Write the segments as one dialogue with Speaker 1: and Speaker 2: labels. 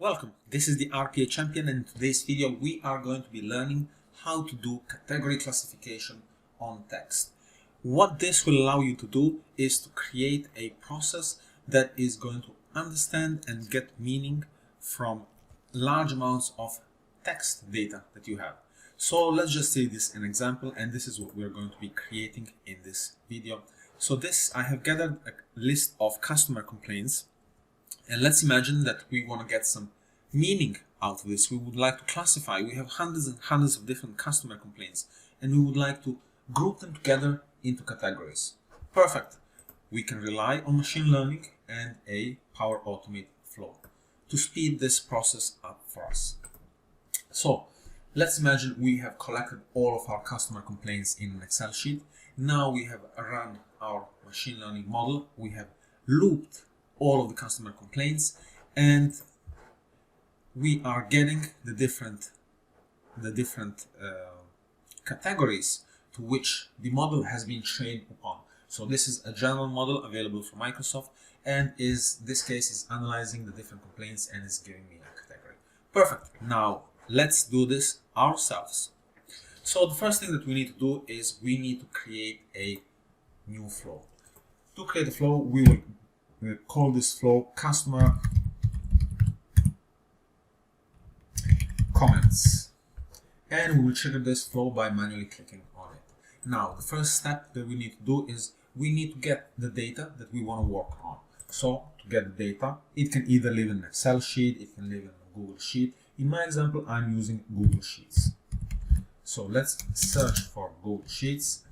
Speaker 1: Welcome, this is the RPA Champion, and in today's video we are going to be learning how to do category classification on text. What this will allow you to do is to create a process that is going to understand and get meaning from large amounts of text data that you have. So let's just say this an example, and this is what we're going to be creating in this video. So I have gathered a list of customer complaints. And let's imagine that we want to get some meaning out of this. We would like to classify. We have hundreds and hundreds of different customer complaints, and we would like to group them together into categories. Perfect. We can rely on machine learning and a Power Automate flow to speed this process up for us. So let's imagine we have collected all of our customer complaints in an Excel sheet. Now we have run our machine learning model. We have looped all of the customer complaints, and we are getting the different categories to which the model has been trained upon. So this is a general model available from Microsoft, and this case is analyzing the different complaints and is giving me a category. Perfect. Now let's do this ourselves. So the first thing that we need to do is we need to create a new flow. To create a flow, we will call this flow customer comments, and we will trigger this flow by manually clicking on it. Now the first step that we need to do is we need to get the data that we want to work on. So to get the data, it can either live in an Excel sheet, it can live in a Google Sheet. In my example, I'm using Google Sheets. So let's search for Google Sheets.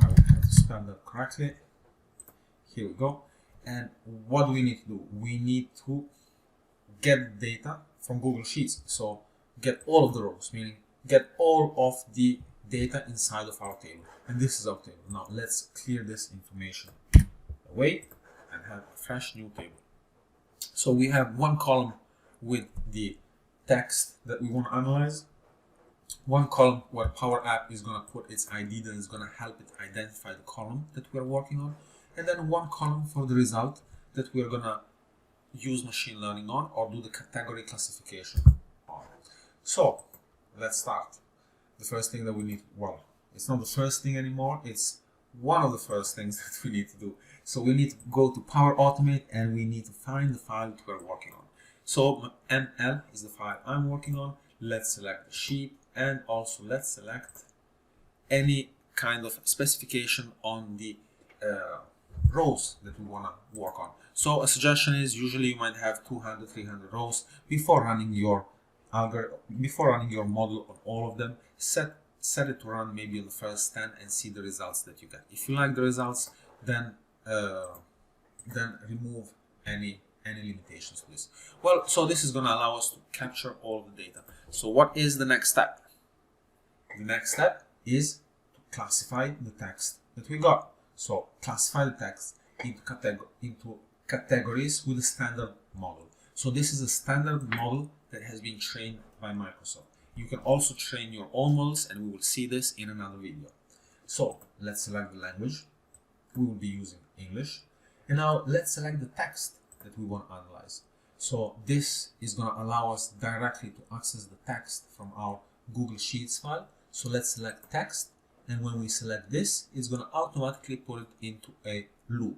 Speaker 1: I will have to spell that correctly. Here we go. And what do we need to do? We need to get data from Google Sheets. So get all of the rows, meaning get all of the data inside of our table. And this is our table. Now let's clear this information away and have a fresh new table. So we have one column with the text that we want to analyze, one column where Power App is going to put its ID that is going to help it identify the column that we're working on, and then one column for the result that we're going to use machine learning on or do the category classification on. So let's start. The first thing that we need, well, it's not the first thing anymore, it's one of the first things that we need to do. So we need to go to Power Automate and we need to find the file that we're working on. So ML is the file I'm working on. Let's select the sheet, and also let's select any kind of specification on the rows that we want to work on. So a suggestion is usually you might have 200, 300 rows before running your model on all of them. Set it to run maybe on the first 10 and see the results that you get. If you like the results, then remove any limitations to this. Well, so this is going to allow us to capture all the data. So what is the next step? The next step is to classify the text that we got. So classify the text into categories with a standard model. So this is a standard model that has been trained by Microsoft. You can also train your own models, and we will see this in another video. So let's select the language. We will be using English. And now let's select the text that we want to analyze. So this is going to allow us directly to access the text from our Google Sheets file. So let's select text, and when we select this, it's going to automatically put it into a loop.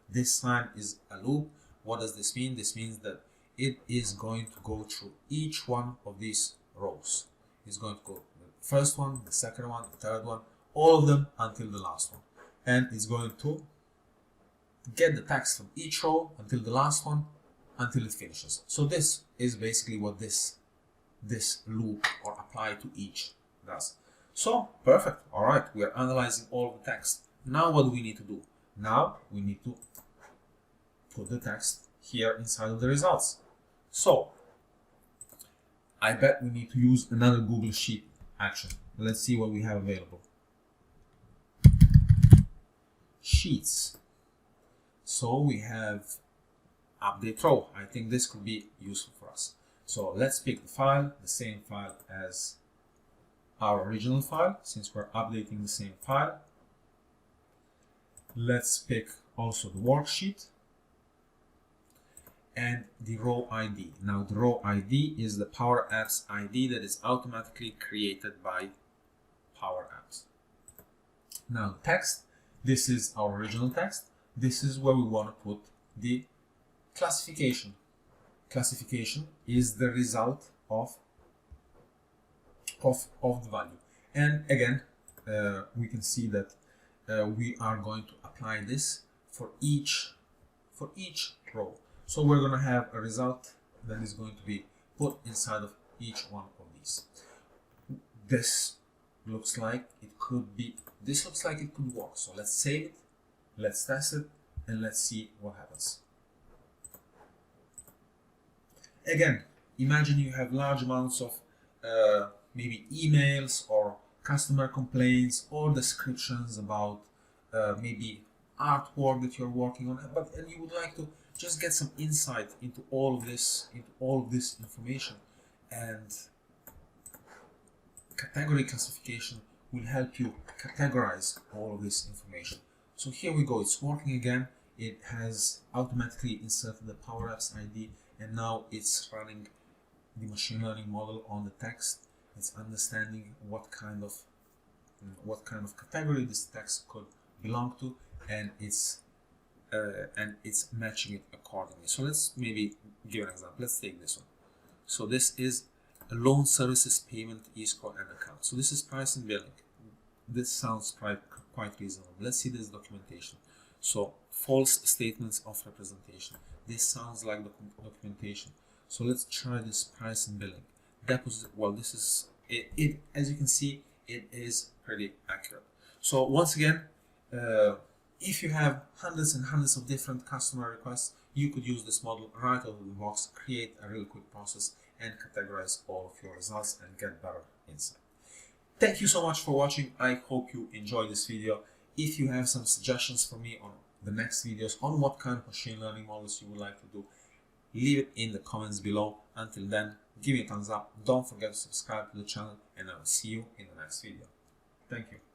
Speaker 1: This time is a loop. What does this mean? This means that it is going to go through each one of these rows. It's going to go the first one, the second one, the third one, all of them until the last one. And it's going to get the text from each row until the last one, until it finishes. So this is basically what this loop or apply to each does. So perfect. All right, we are analyzing all of the text. Now what do we need to do? Now we need to put the text here inside of the results. So I bet we need to use another Google Sheet action. Let's see what we have available. Sheets. So we have update row. I think this could be useful for us. So let's pick the file, the same file as our original file, since we're updating the same file. Let's pick also the worksheet. and the row ID. Now the row ID is the Power Apps ID that is automatically created by Power Apps. Now text, this is our original text. This is where we want to put the classification. Classification is the result of the value. And again, we can see that we are going to apply this for each row. So we're going to have a result that is going to be put inside of each one of these. This looks like it could work. So let's save it, let's test it, and let's see what happens. Again, imagine you have large amounts of maybe emails or customer complaints or descriptions about maybe artwork that you're working on, and you would like to just get some insight into all of this information. And category classification will help you categorize all of this information. So here we go, it's working again. It has automatically inserted the Power Apps ID, and now it's running the machine learning model on the text. It's understanding what kind of category this text could belong to, and it's matching it accordingly. So let's maybe give an example. Let's take this one. So this is a loan services payment, e-score, and account. So this is price and billing. This sounds quite reasonable. Let's see this documentation. So false statements of representation. This sounds like documentation. So let's try this price and billing. Deposit. Well, this is it. As you can see, it is pretty accurate. So once again, if you have hundreds and hundreds of different customer requests, you could use this model right out of the box, create a really quick process, and categorize all of your results and get better insight. Thank you so much for watching. I hope you enjoyed this video. If you have some suggestions for me on the next videos on what kind of machine learning models you would like to do, leave it in the comments below. Until then, give me a thumbs up. Don't forget to subscribe to the channel, and I will see you in the next video. Thank you.